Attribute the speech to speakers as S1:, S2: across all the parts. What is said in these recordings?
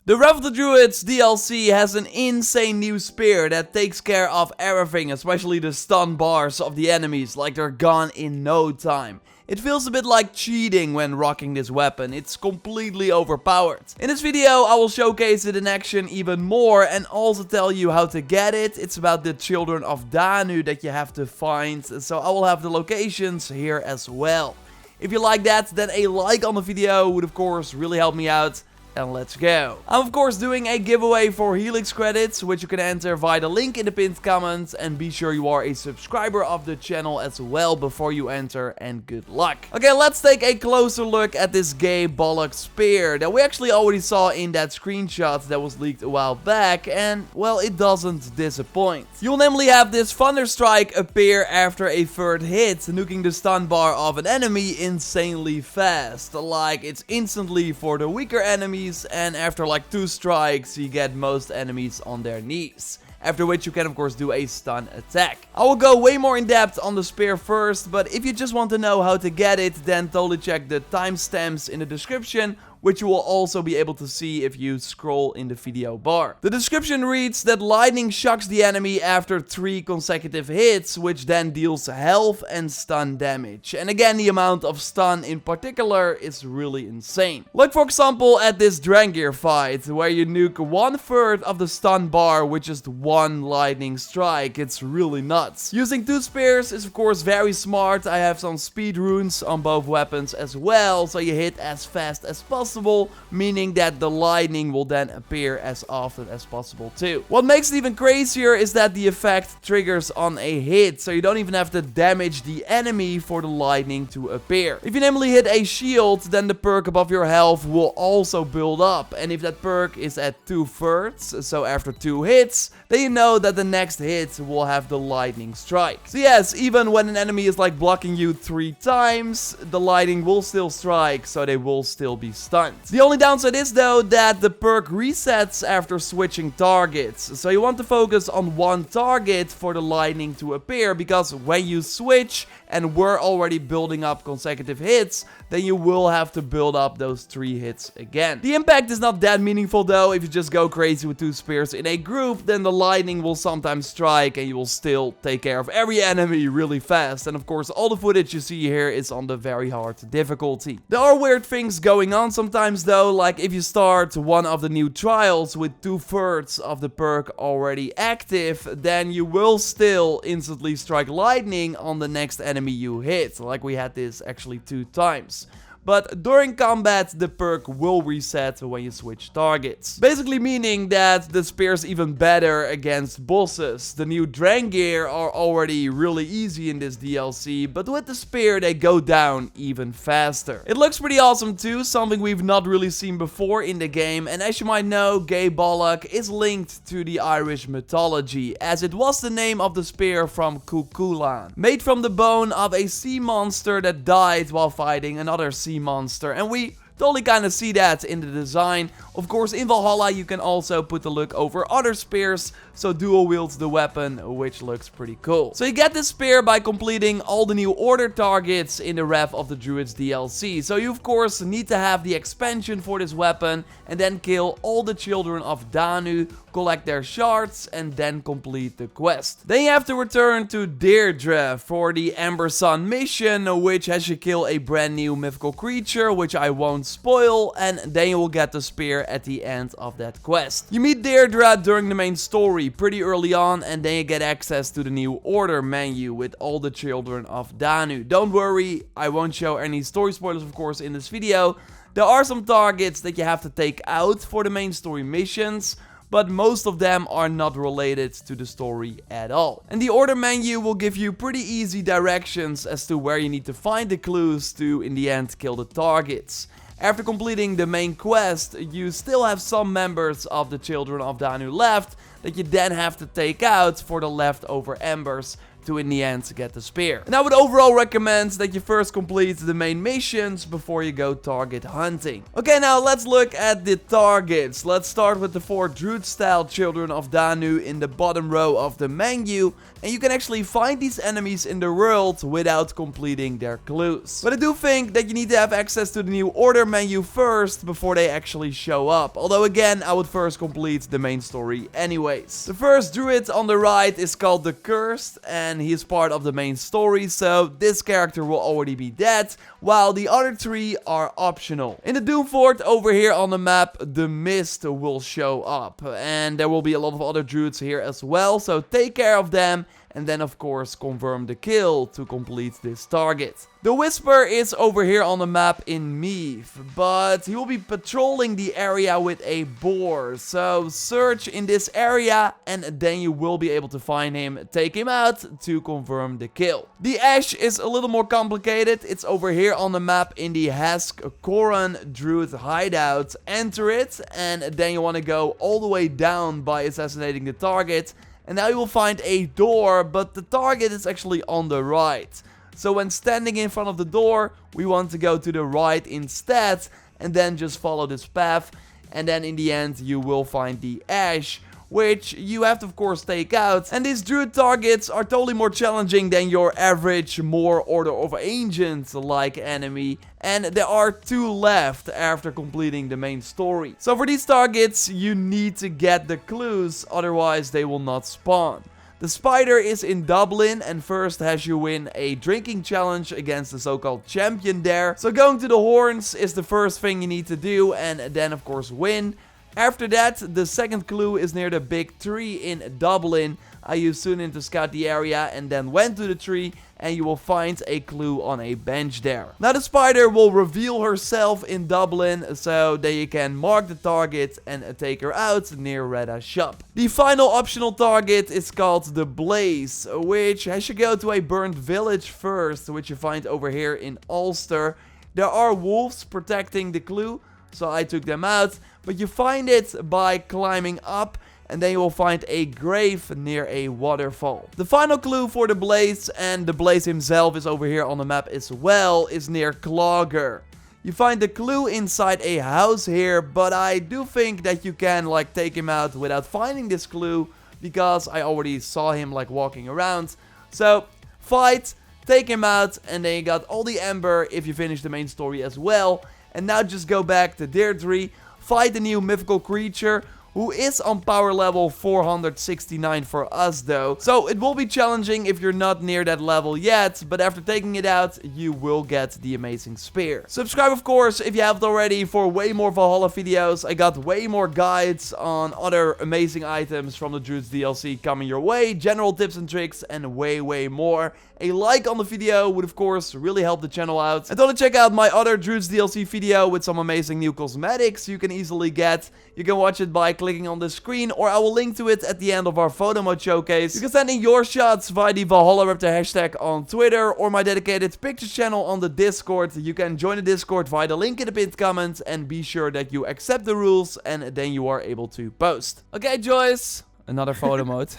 S1: The Wrath of the Druids DLC has an insane new spear that takes care of everything, especially the stun bars of the enemies, like they're gone in no time. It feels a bit like cheating when rocking this weapon, it's completely overpowered. In this video I will showcase it in action even more and also tell you how to get it. It's about the children of Danu that you have to find, so I will have the locations here as well. If you like that, then a like on the video would of course really help me out. And let's go. I'm of course doing a giveaway for Helix credits, which you can enter via the link in the pinned comment, and be sure you are a subscriber of the channel as well before you enter, and good luck. Okay, let's take a closer look at this Gae Bolg spear that we actually already saw in that screenshot that was leaked a while back, and well, it doesn't disappoint. You'll namely have this Thunder Strike appear after a third hit, nuking the stun bar of an enemy insanely fast. Like, it's instantly for the weaker enemies, and after like 2 strikes you get most enemies on their knees. After which you can of course do a stun attack. I will go way more in depth on the spear first, but if you just want to know how to get it, then totally check the timestamps in the description, which you will also be able to see if you scroll in the video bar. The description reads that lightning shocks the enemy after 3 consecutive hits, which then deals health and stun damage. And again, the amount of stun in particular is really insane. Look for example at this Drangir fight, where you nuke 1/3 of the stun bar with just 1 lightning strike. It's really nuts. Using 2 spears is of course very smart. I have some speed runes on both weapons as well, so you hit as fast as possible, meaning that the lightning will then appear as often as possible too. What makes it even crazier is that the effect triggers on a hit, so you don't even have to damage the enemy for the lightning to appear. If you namely hit a shield, then the perk above your health will also build up, and if that perk is at 2/3, so after 2 hits, then you know that the next hit will have the lightning strike. So yes, even when an enemy is like blocking you 3 times, the lightning will still strike, so they will still be stunned. The only downside is though that the perk resets after switching targets, so you want to focus on 1 target for the lightning to appear, because when you switch and we're already building up consecutive hits, then you will have to build up those 3 hits again. The impact is not that meaningful though. If you just go crazy with 2 spears in a group, then the lightning will sometimes strike and you will still take care of every enemy really fast. And of course all the footage you see here is on the very hard difficulty. There are weird things going on sometimes though, like if you start one of the new trials with 2/3 of the perk already active, then you will still instantly strike lightning on the next enemy you hit, like we had this actually 2 times. But during combat, the perk will reset when you switch targets. Basically meaning that the spear is even better against bosses. The new Drangir are already really easy in this DLC, but with the spear they go down even faster. It looks pretty awesome too, something we've not really seen before in the game, and as you might know, Gae Bolg is linked to the Irish mythology, as it was the name of the spear from Cuchulainn, made from the bone of a sea monster that died while fighting another sea monster, and we totally kind of see that in the design. Of course, in Valhalla you can also put the look over other spears, so dual wields the weapon, which looks pretty cool. So you get this spear by completing all the new order targets in the Wrath of the Druids DLC. So you of course need to have the expansion for this weapon, and then kill all the children of Danu, collect their shards, and then complete the quest. Then you have to return to Deirdre for the Ember Sun mission, which has you kill a brand new mythical creature, which I won't spoil, and then you will get the spear at the end of that quest. You meet Deirdre during the main story pretty early on, and then you get access to the new order menu with all the children of Danu. Don't worry, I won't show any story spoilers of course in this video. There are some targets that you have to take out for the main story missions, but most of them are not related to the story at all. And the order menu will give you pretty easy directions as to where you need to find the clues to in the end kill the targets. After completing the main quest, you still have some members of the Children of Danu left that you then have to take out for the leftover embers to in the end get the spear. And I would overall recommend that you first complete the main missions before you go target hunting. Okay, now let's look at the targets. Let's start with the 4 Druid-style children of Danu in the bottom row of the menu. And you can actually find these enemies in the world without completing their clues. But I do think that you need to have access to the new order menu first before they actually show up. Although again, I would first complete the main story anyways. The first druid on the right is called the Cursed, and he is part of the main story, so this character will already be dead, while the other 3 are optional. In the Doomfort over here on the map, the Mist will show up, and there will be a lot of other druids here as well, so take care of them. And then of course confirm the kill to complete this target. The Whisper is over here on the map in Meath, but he will be patrolling the area with a boar. So search in this area and then you will be able to find him, take him out to confirm the kill. The Ash is a little more complicated. It's over here on the map in the Hask Koran Druid hideout. Enter it and then you want to go all the way down by assassinating the target. And now you will find a door, but the target is actually on the right. So when standing in front of the door, we want to go to the right instead. And then just follow this path. And then in the end, you will find the Ash, which you have to of course take out. And these druid targets are totally more challenging than your average more Order of Ancients like enemy. And there are 2 left after completing the main story. So for these targets you need to get the clues, otherwise they will not spawn. The Spider is in Dublin and first has you win a drinking challenge against the so-called champion there. So going to the Horns is the first thing you need to do and then of course win. After that, the second clue is near the big tree in Dublin. I used Sunin to scout the area and then went to the tree and you will find a clue on a bench there. Now the Spider will reveal herself in Dublin so that you can mark the target and take her out near Redda's shop. The final optional target is called the Blaze, which has you go to a burnt village first, which you find over here in Ulster. There are wolves protecting the clue, so I took them out, but you find it by climbing up and then you will find a grave near a waterfall. The final clue for the Blaze, and the Blaze himself is over here on the map as well, is near Clogger. You find the clue inside a house here, but I do think that you can like take him out without finding this clue, because I already saw him like walking around. So fight, take him out, and then you got all the Ember if you finish the main story as well. And now just go back to Deirdre, fight the new mythical creature, who is on power level 469 for us though. So it will be challenging if you're not near that level yet, but after taking it out, you will get the amazing spear. Subscribe of course if you haven't already for way more Valhalla videos. I got way more guides on other amazing items from the Druids DLC coming your way, general tips and tricks, and way more. A like on the video would of course really help the channel out. And don't check out my other Druids DLC video with some amazing new cosmetics you can easily get. You can watch it by clicking on the screen, or I will link to it at the end of our photo mode showcase. You can send in your shots via the JorRaptor hashtag on Twitter or my dedicated pictures channel on the Discord. You can join the Discord via the link in the pinned comment, and be sure that you accept the rules and then you are able to post. Okay, Joyce. Another photo mode.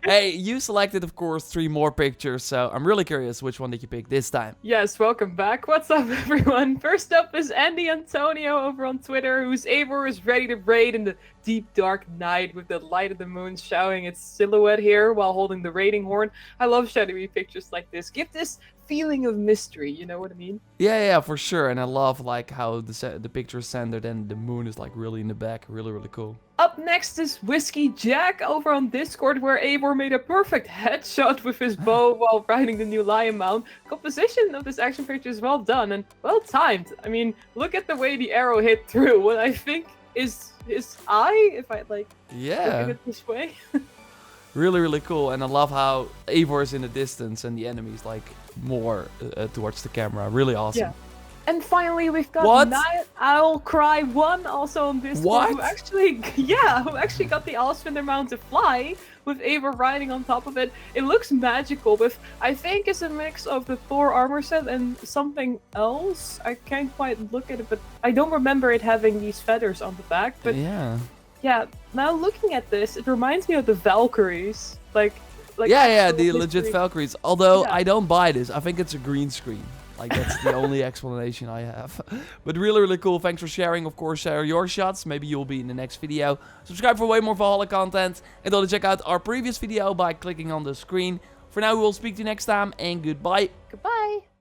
S1: Hey, you selected, of course, 3 more pictures, so I'm really curious which one did you pick this time?
S2: Yes, welcome back. What's up, everyone? First up is Andy Antonio over on Twitter, whose Eivor is ready to raid in the deep dark night with the light of the moon showing its silhouette here while holding the raiding horn. I love shadowy pictures like this. Give this feeling of mystery, you know what I mean?
S1: Yeah, for sure. And I love like how the picture is centered and the moon is like really in the back. Really cool.
S2: Up next is Whiskey Jack over on Discord, where Eivor made a perfect headshot with his bow while riding the new lion mount. Composition of this action picture is well done and well timed. I mean, look at the way the arrow hit through what I think is his eye, if I like look at it this way.
S1: Really cool. And I love how Eivor is in the distance and the enemy's like more towards the camera. Really awesome.
S2: Yeah. And finally, we've got Night Owl Cry 1 also on Discord, who actually got the Owl Spinner mount to fly with Eivor riding on top of it. It looks magical with, I think it's a mix of the Thor armor set and something else. I can't quite look at it, but I don't remember it having these feathers on the back. But yeah, now looking at this, it reminds me of the Valkyries. Like, Like,
S1: yeah, the legit Valkyries. Although
S2: Yeah.
S1: I don't buy this. I think it's a green screen. Like, that's the only explanation I have. But really, really cool. Thanks for sharing. Of course, share your shots. Maybe you'll be in the next video. Subscribe for way more Valhalla content. And don't check out our previous video by clicking on the screen. For now, we will speak to you next time. And goodbye.
S2: Goodbye.